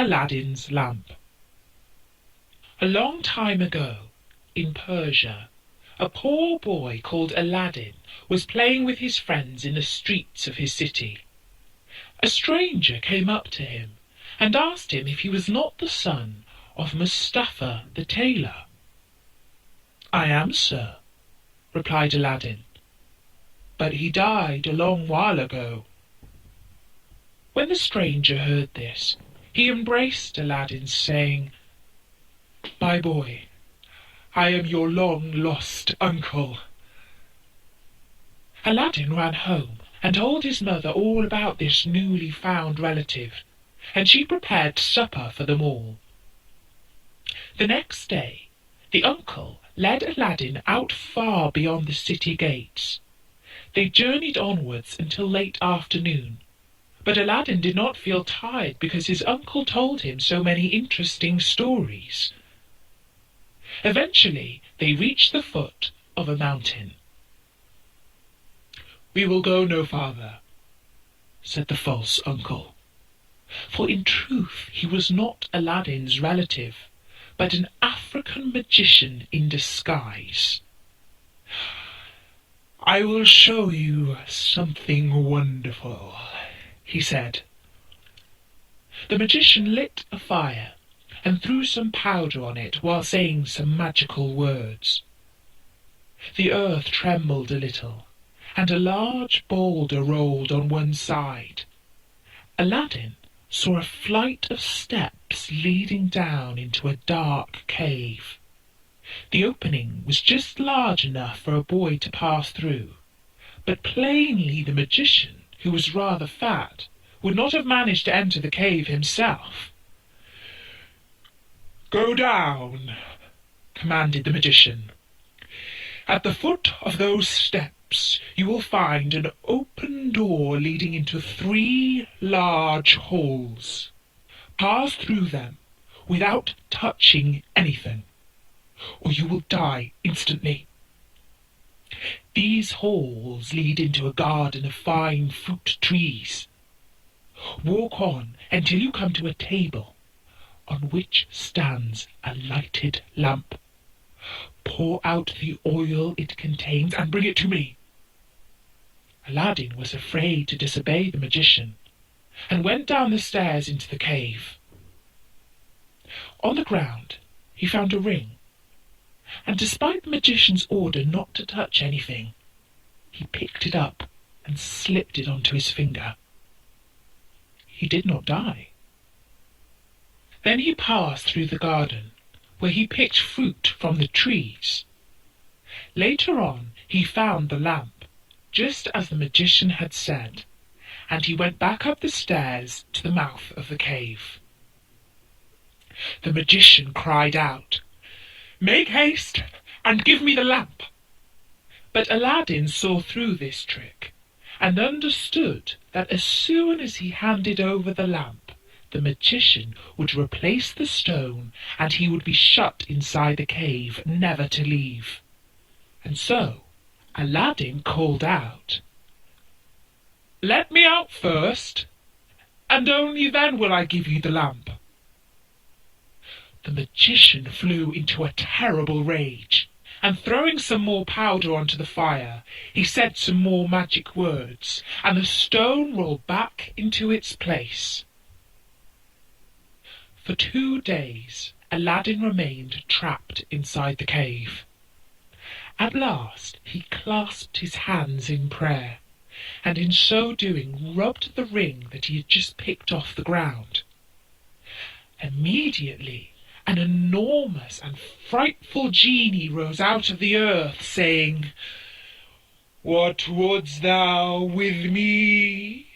Aladdin's Lamp. A long time ago, in Persia, a poor boy called Aladdin was playing with his friends in the streets of his city. A stranger came up to him and asked him if he was not the son of Mustafa the tailor. "I am, sir," replied Aladdin, "but he died a long while ago." When the stranger heard this, he embraced Aladdin, saying, "My boy, I am your long-lost uncle." Aladdin ran home and told his mother all about this newly found relative, and she prepared supper for them all. The next day, the uncle led Aladdin out far beyond the city gates. They journeyed onwards until late afternoon, but Aladdin did not feel tired because his uncle told him so many interesting stories. Eventually, they reached the foot of a mountain. "We will go no farther," said the false uncle, for in truth he was not Aladdin's relative, but an African magician in disguise. "I will show you something wonderful," he said. The magician lit a fire and threw some powder on it while saying some magical words. The earth trembled a little, and a large boulder rolled on one side. Aladdin saw a flight of steps leading down into a dark cave. The opening was just large enough for a boy to pass through, but plainly the magician, who was rather fat, would not have managed to enter the cave himself. "Go down," commanded the magician. "At the foot of those steps you will find an open door leading into 3 large holes. Pass through them without touching anything, or you will die instantly. These halls lead into a garden of fine fruit trees. Walk on until you come to a table on which stands a lighted lamp. Pour out the oil it contains and bring it to me." Aladdin was afraid to disobey the magician, and went down the stairs into the cave. On the ground he found a ring, and despite the magician's order not to touch anything, he picked it up and slipped it onto his finger. He did not die. Then he passed through the garden, where he picked fruit from the trees. Later on he found the lamp, just as the magician had said, and he went back up the stairs to the mouth of the cave. The magician cried out, "Make haste and give me the lamp!" But Aladdin saw through this trick, and understood that as soon as he handed over the lamp, the magician would replace the stone, and he would be shut inside the cave, never to leave. And so Aladdin called out, "Let me out first, and only then will I give you the lamp." The magician flew into a terrible rage, and throwing some more powder onto the fire, he said some more magic words, and the stone rolled back into its place. For 2 days Aladdin remained trapped inside the cave. At last he clasped his hands in prayer, and in so doing rubbed the ring that he had just picked off the ground. Immediately an enormous and frightful genie rose out of the earth, saying, "What wouldst thou with me?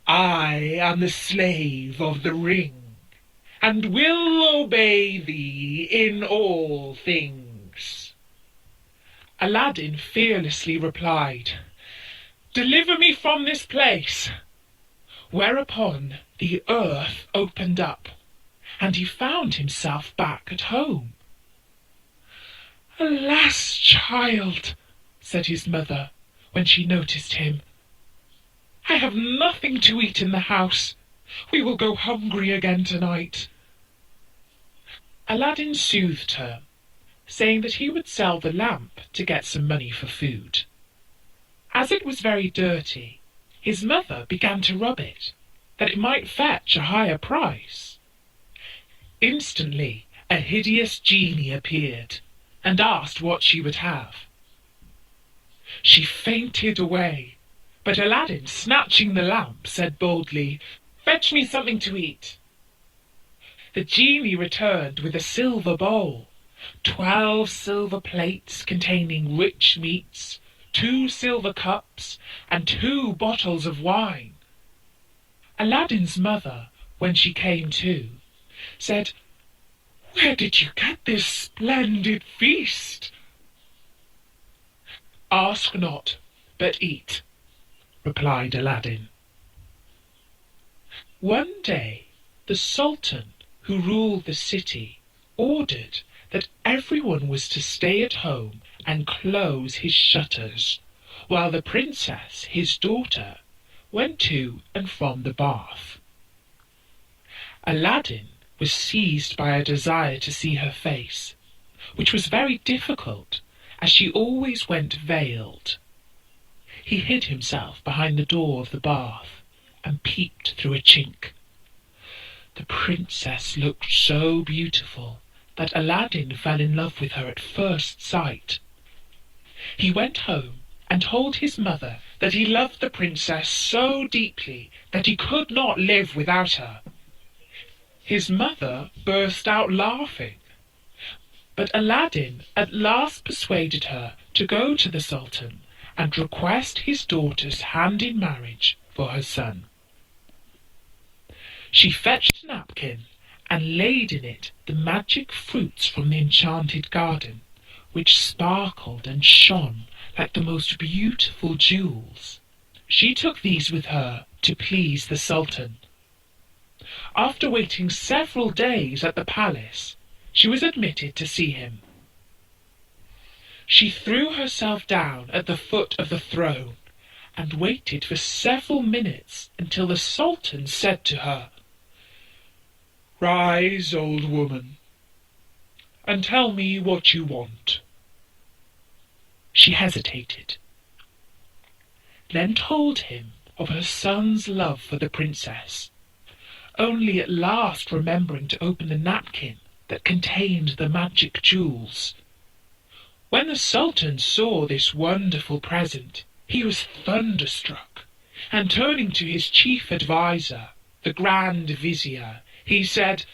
I am the slave of the ring, and will obey thee in all things." Aladdin fearlessly replied, "Deliver me from this place." Whereupon the earth opened up, and he found himself back at home. "Alas, child," said his mother, when she noticed him, "I have nothing to eat in the house, We will go hungry again tonight." Aladdin soothed her, saying that he would sell the lamp to get some money for food. As it was very dirty, his mother began to rub it, that it might fetch a higher price. Instantly a hideous genie appeared, and asked what she would have. She fainted away, but Aladdin, snatching the lamp, said boldly, "Fetch me something to eat." The genie returned with a silver bowl, 12 silver plates containing rich meats, 2 silver cups, and 2 bottles of wine. Aladdin's mother, when she came to, said, "Where did you get this splendid feast?" "Ask not, but eat," replied Aladdin. One day the Sultan, who ruled the city, ordered that everyone was to stay at home and close his shutters, while the princess, his daughter, went to and from the bath. Aladdin was seized by a desire to see her face, which was very difficult, as she always went veiled. He hid himself behind the door of the bath and peeped through a chink. The princess looked so beautiful that Aladdin fell in love with her at first sight. He went home and told his mother that he loved the princess so deeply that he could not live without her. His mother burst out laughing, but Aladdin at last persuaded her to go to the Sultan and request his daughter's hand in marriage for her son. She fetched a napkin and laid in it the magic fruits from the enchanted garden, which sparkled and shone like the most beautiful jewels. She took these with her to please the Sultan. After waiting several days at the palace, she was admitted to see him. She threw herself down at the foot of the throne and waited for several minutes until the Sultan said to her, "Rise, old woman, and tell me what you want." She hesitated, then told him of her son's love for the princess, only at last remembering to open the napkin that contained the magic jewels. When the Sultan saw this wonderful present, he was thunderstruck, and turning to his chief adviser, the Grand Vizier, he said,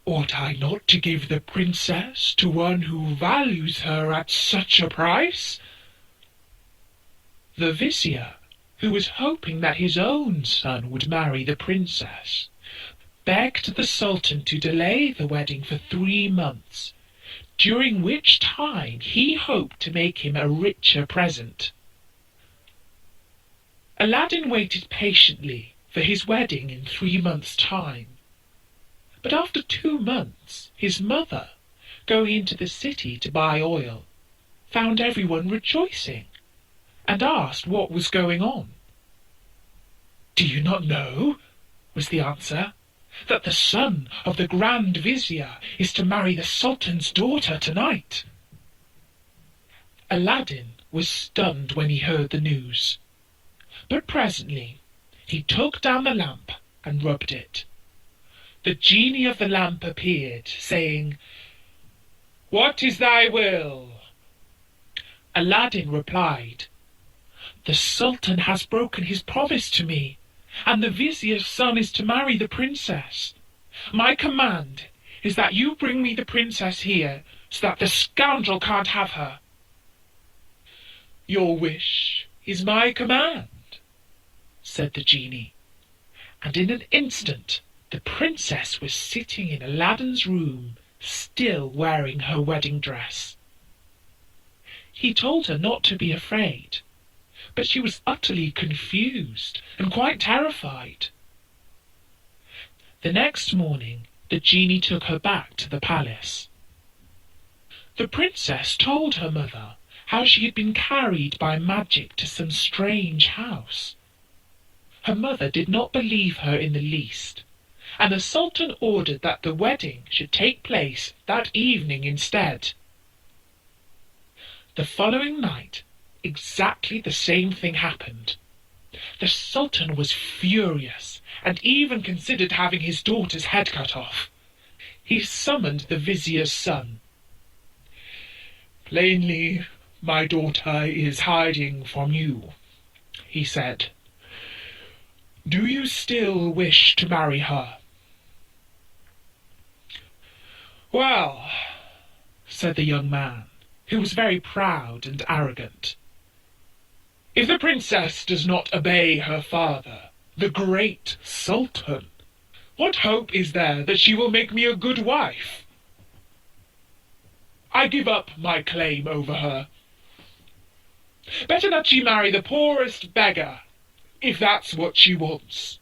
"Ought I not to give the princess to one who values her at such a price?" The Vizier, who was hoping that his own son would marry the princess, begged the Sultan to delay the wedding for 3 months, during which time he hoped to make him a richer present. Aladdin waited patiently for his wedding in 3 months' time. But after 2 months, his mother, going into the city to buy oil, found everyone rejoicing, and asked what was going on. "Do you not know," was the answer, "that the son of the Grand Vizier is to marry the Sultan's daughter tonight?" Aladdin was stunned when he heard the news, but presently he took down the lamp and rubbed it. The genie of the lamp appeared, saying, "What is thy will?" Aladdin replied, "The Sultan has broken his promise to me, and the Vizier's son is to marry the princess. My command is that you bring me the princess here, so that the scoundrel can't have her." "Your wish is my command," said the genie, and in an instant the princess was sitting in Aladdin's room, still wearing her wedding dress. He told her not to be afraid, but she was utterly confused and quite terrified. The next morning the genie took her back to the palace. The princess told her mother how she had been carried by magic to some strange house. Her mother did not believe her in the least, and the Sultan ordered that the wedding should take place that evening instead. The following night, exactly the same thing happened. The Sultan was furious, and even considered having his daughter's head cut off. He summoned the vizier's son. "Plainly, my daughter is hiding from you," he said. "Do you still wish to marry her?" "Well," said the young man, who was very proud and arrogant, "if the princess does not obey her father, the great Sultan, what hope is there that she will make me a good wife? I give up my claim over her. Better that she marry the poorest beggar, if that's what she wants."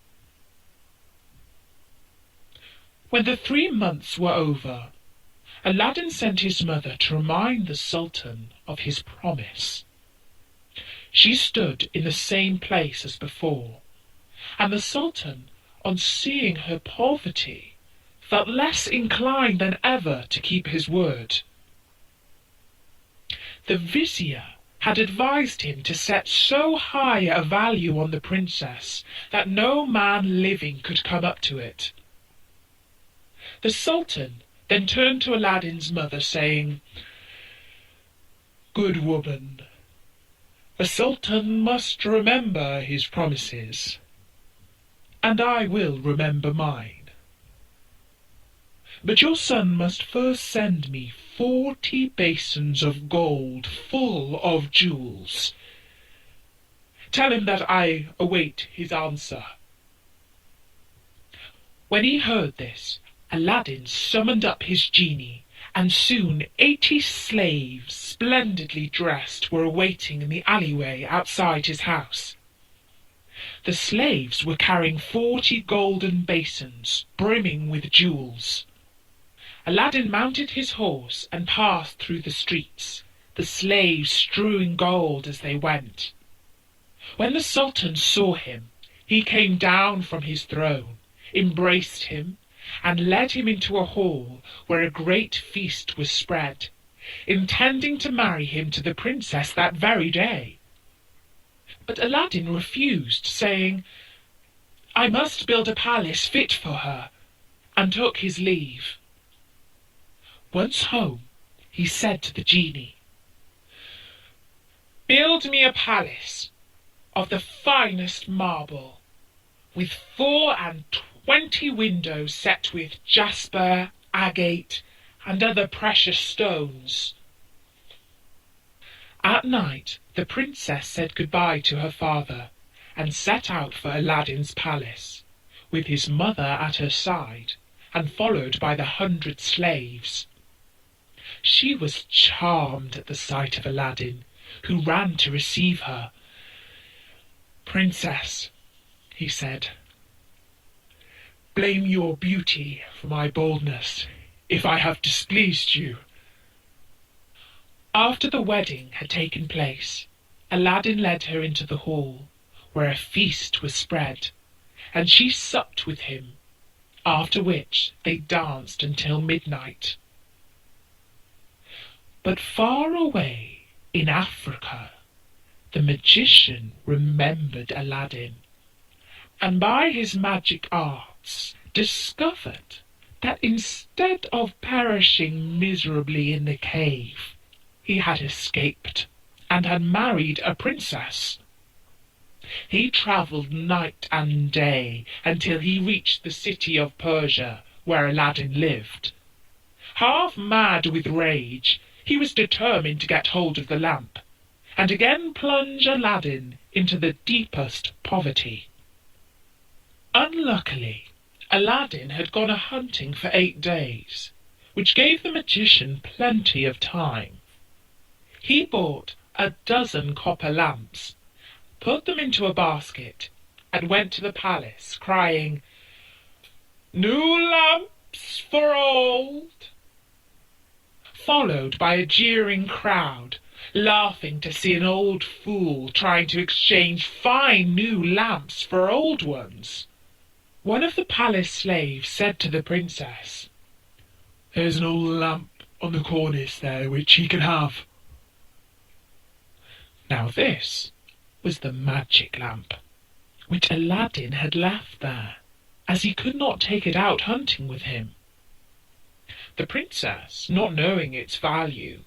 When the 3 months were over, Aladdin sent his mother to remind the Sultan of his promise. She stood in the same place as before, and the Sultan, on seeing her poverty, felt less inclined than ever to keep his word. The vizier had advised him to set so high a value on the princess that no man living could come up to it. The Sultan then turned to Aladdin's mother, saying, "Good woman, a sultan must remember his promises, and I will remember mine. But your son must first send me 40 basins of gold full of jewels. Tell him that I await his answer." When he heard this, Aladdin summoned up his genie, and soon 80 slaves, splendidly dressed, were waiting in the alleyway outside his house. The slaves were carrying 40 golden basins, brimming with jewels. Aladdin mounted his horse and passed through the streets, the slaves strewing gold as they went. When the Sultan saw him, he came down from his throne, embraced him, and led him into a hall where a great feast was spread, intending to marry him to the princess that very day. But Aladdin refused, saying, "I must build a palace fit for her," and took his leave. Once home, he said to the genie, "Build me a palace of the finest marble, with 24 windows set with jasper, agate, and other precious stones." At night, the princess said goodbye to her father, and set out for Aladdin's palace, with his mother at her side, and followed by the 100 slaves. She was charmed at the sight of Aladdin, who ran to receive her. "Princess," he said, "blame your beauty for my boldness, if I have displeased you." After the wedding had taken place, Aladdin led her into the hall, where a feast was spread, and she supped with him, after which they danced until midnight. But far away in Africa, the magician remembered Aladdin, and by his magic arts discovered that instead of perishing miserably in the cave, he had escaped and had married a princess. He travelled night and day until he reached the city of Persia, where Aladdin lived. Half mad with rage, he was determined to get hold of the lamp, and again plunge Aladdin into the deepest poverty. Unluckily, Aladdin had gone a-hunting for 8 days, which gave the magician plenty of time. He bought 12 copper lamps, put them into a basket, and went to the palace, crying, "New lamps for old," followed by a jeering crowd, laughing to see an old fool trying to exchange fine new lamps for old ones. One of the palace slaves said to the princess, "There's an old lamp on the cornice there which he can have." Now this was the magic lamp, which Aladdin had left there, as he could not take it out hunting with him. The princess, not knowing its value,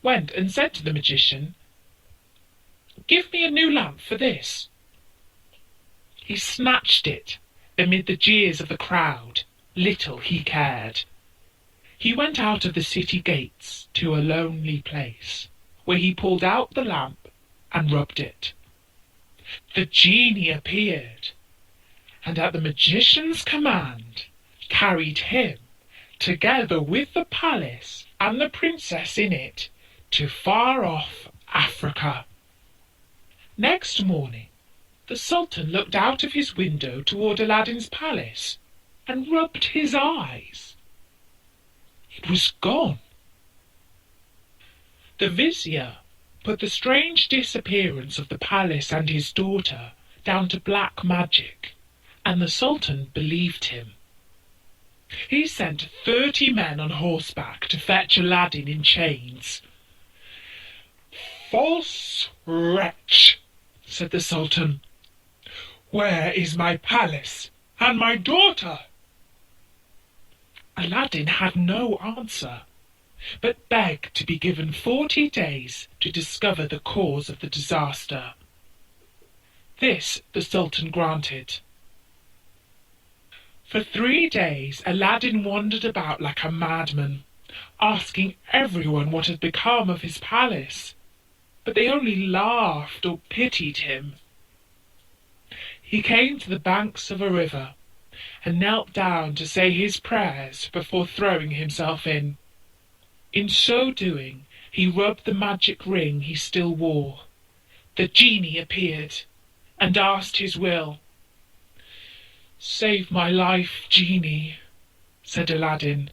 went and said to the magician, "Give me a new lamp for this." He snatched it amid the jeers of the crowd. Little he cared. He went out of the city gates to a lonely place, where he pulled out the lamp and rubbed it. The genie appeared, and at the magician's command carried him, together with the palace and the princess in it, to far-off Africa. Next morning, the Sultan looked out of his window toward Aladdin's palace and rubbed his eyes. It was gone. The vizier put the strange disappearance of the palace and his daughter down to black magic, and the Sultan believed him. He sent 30 men on horseback to fetch Aladdin in chains. "False wretch," said the Sultan, "where is my palace and my daughter?" Aladdin had no answer, but begged to be given 40 days to discover the cause of the disaster. This the Sultan granted. For 3 days Aladdin wandered about like a madman, asking everyone what had become of his palace, but they only laughed or pitied him. He came to the banks of a river and knelt down to say his prayers before throwing himself in. In so doing, he rubbed the magic ring he still wore. The genie appeared and asked his will. "Save my life, genie," said Aladdin.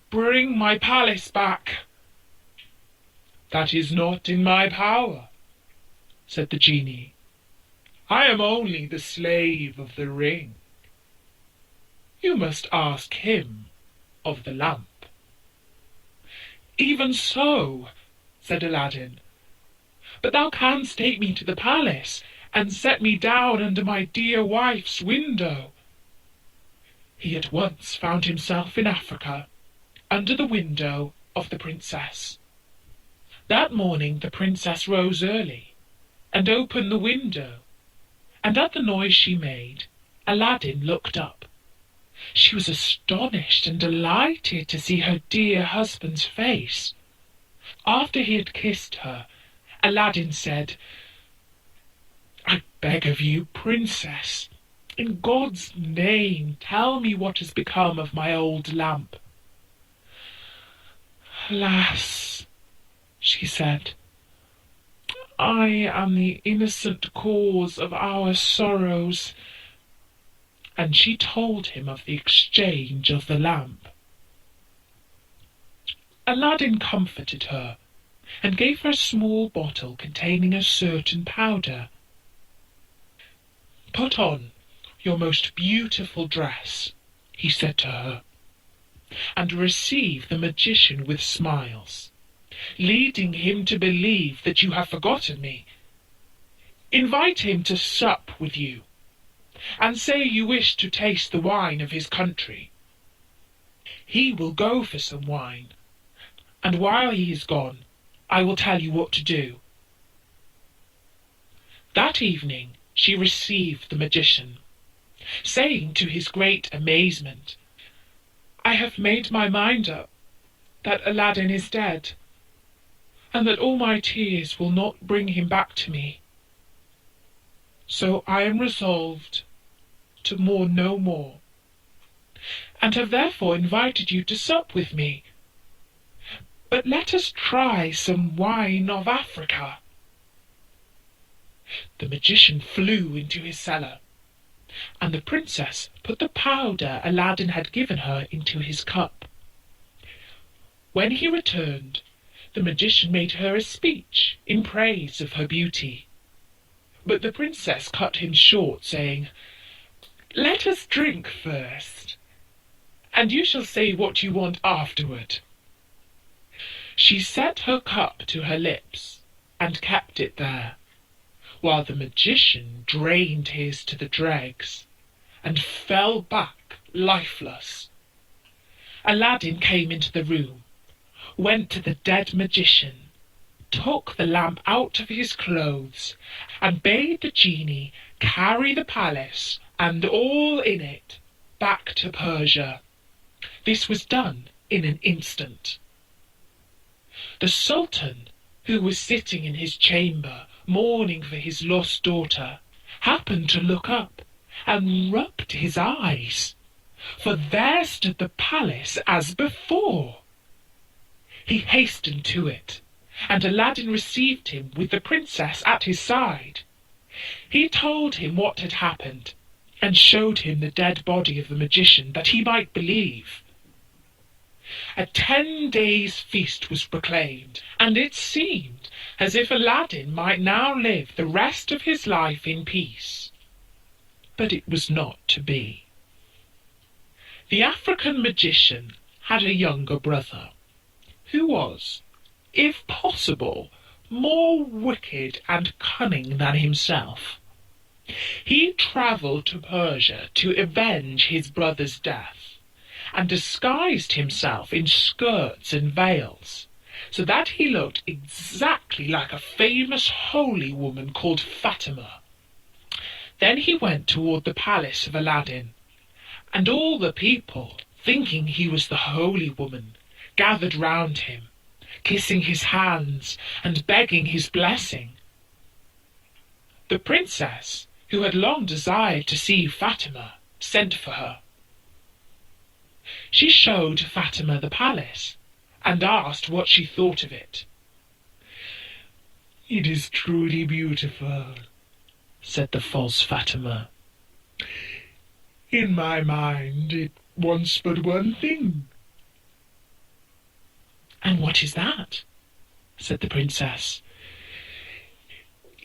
"Bring my palace back." "That is not in my power," said the genie. "I am only the slave of the ring. You must ask him of the lamp." "Even so," said Aladdin, "but thou canst take me to the palace and set me down under my dear wife's window." He at once found himself in Africa, under the window of the princess. That morning the princess rose early and opened the window, and at the noise she made, Aladdin looked up. She was astonished and delighted to see her dear husband's face. After he had kissed her, Aladdin said, "I beg of you, princess, in God's name, tell me what has become of my old lamp." "Alas," she said, "I am the innocent cause of our sorrows." And she told him of the exchange of the lamp. Aladdin comforted her and gave her a small bottle containing a certain powder. "Put on your most beautiful dress," he said to her, "and receive the magician with smiles, leading him to believe that you have forgotten me. Invite him to sup with you, and say you wish to taste the wine of his country. He will go for some wine, and while he is gone, I will tell you what to do." That evening she received the magician, saying to his great amazement, "I have made my mind up that Aladdin is dead, and that all my tears will not bring him back to me. So I am resolved to mourn no more, and have therefore invited you to sup with me. But let us try some wine of Africa." The magician flew into his cellar, and the princess put the powder Aladdin had given her into his cup. When he returned, The magician made her a speech in praise of her beauty, but the princess cut him short, saying, "Let us drink first, and you shall say what you want afterward." She set her cup to her lips and kept it there, while the magician drained his to the dregs and fell back lifeless. Aladdin came into the room, went to the dead magician, took the lamp out of his clothes, and bade the genie carry the palace and all in it back to Persia. This was done in an instant. The Sultan, who was sitting in his chamber mourning for his lost daughter, happened to look up and rubbed his eyes, for there stood the palace as before. He hastened to it, and Aladdin received him with the princess at his side. He told him what had happened, and showed him the dead body of the magician, that he might believe. A 10 days' feast was proclaimed, and it seemed as if Aladdin might now live the rest of his life in peace. But it was not to be. The African magician had a younger brother, who was, if possible, more wicked and cunning than himself. He travelled to Persia to avenge his brother's death, and disguised himself in skirts and veils, so that he looked exactly like a famous holy woman called Fatima. Then he went toward the palace of Aladdin, and all the people, thinking he was the holy woman, gathered round him, kissing his hands and begging his blessing. The princess, who had long desired to see Fatima, sent for her. She showed Fatima the palace, and asked what she thought of it. "It is truly beautiful," said the false Fatima. "In my mind it wants but one thing." "And what is that?" said the princess.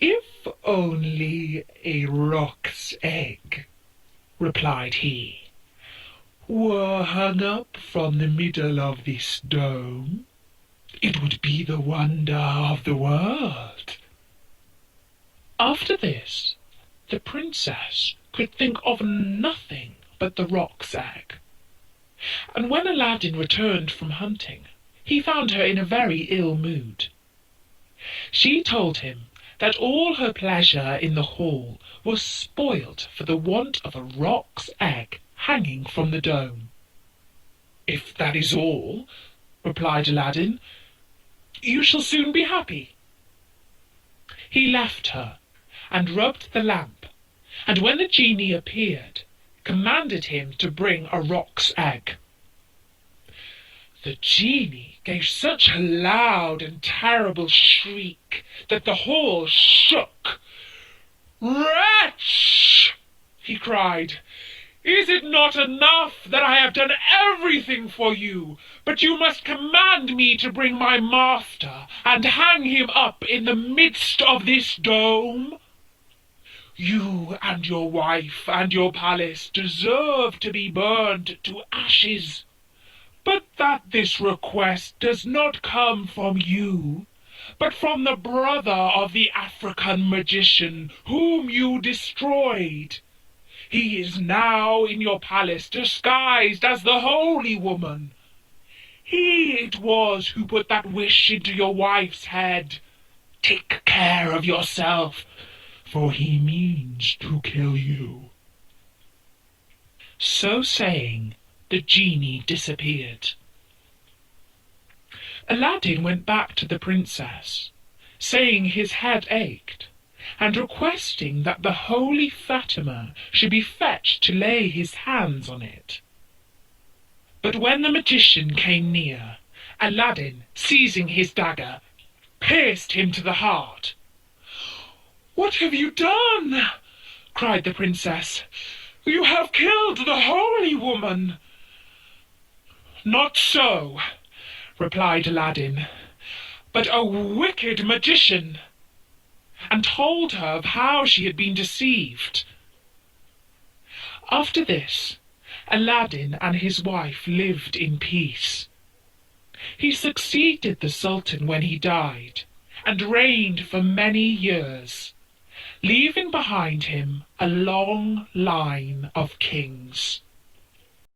"If only a roc's egg," replied he, "were hung up from the middle of this dome, it would be the wonder of the world." After this, the princess could think of nothing but the roc's egg, and when Aladdin returned from hunting, he found her in a very ill mood. She told him that all her pleasure in the hall was spoilt for the want of a roc's egg hanging from the dome. "If that is all," replied Aladdin, "you shall soon be happy." He left her and rubbed the lamp, and when the genie appeared, commanded him to bring a roc's egg. The genie gave such a loud and terrible shriek that the hall shook. "Wretch!" he cried, "is it not enough that I have done everything for you, but you must command me to bring my master and hang him up in the midst of this dome? You and your wife and your palace deserve to be burned to ashes. But that this request does not come from you, but from the brother of the African magician whom you destroyed. He is now in your palace disguised as the holy woman. He it was who put that wish into your wife's head. Take care of yourself, for he means to kill you." So saying, the genie disappeared. Aladdin went back to the princess, saying his head ached, and requesting that the holy Fatima should be fetched to lay his hands on it. But when the magician came near, Aladdin, seizing his dagger, pierced him to the heart. "What have you done?" cried the princess. "You have killed the holy woman." "Not so," replied Aladdin, but a wicked magician, and told her of how she had been deceived. After this, Aladdin and his wife lived in peace. He succeeded the Sultan when he died, and reigned for many years, leaving behind him a long line of kings.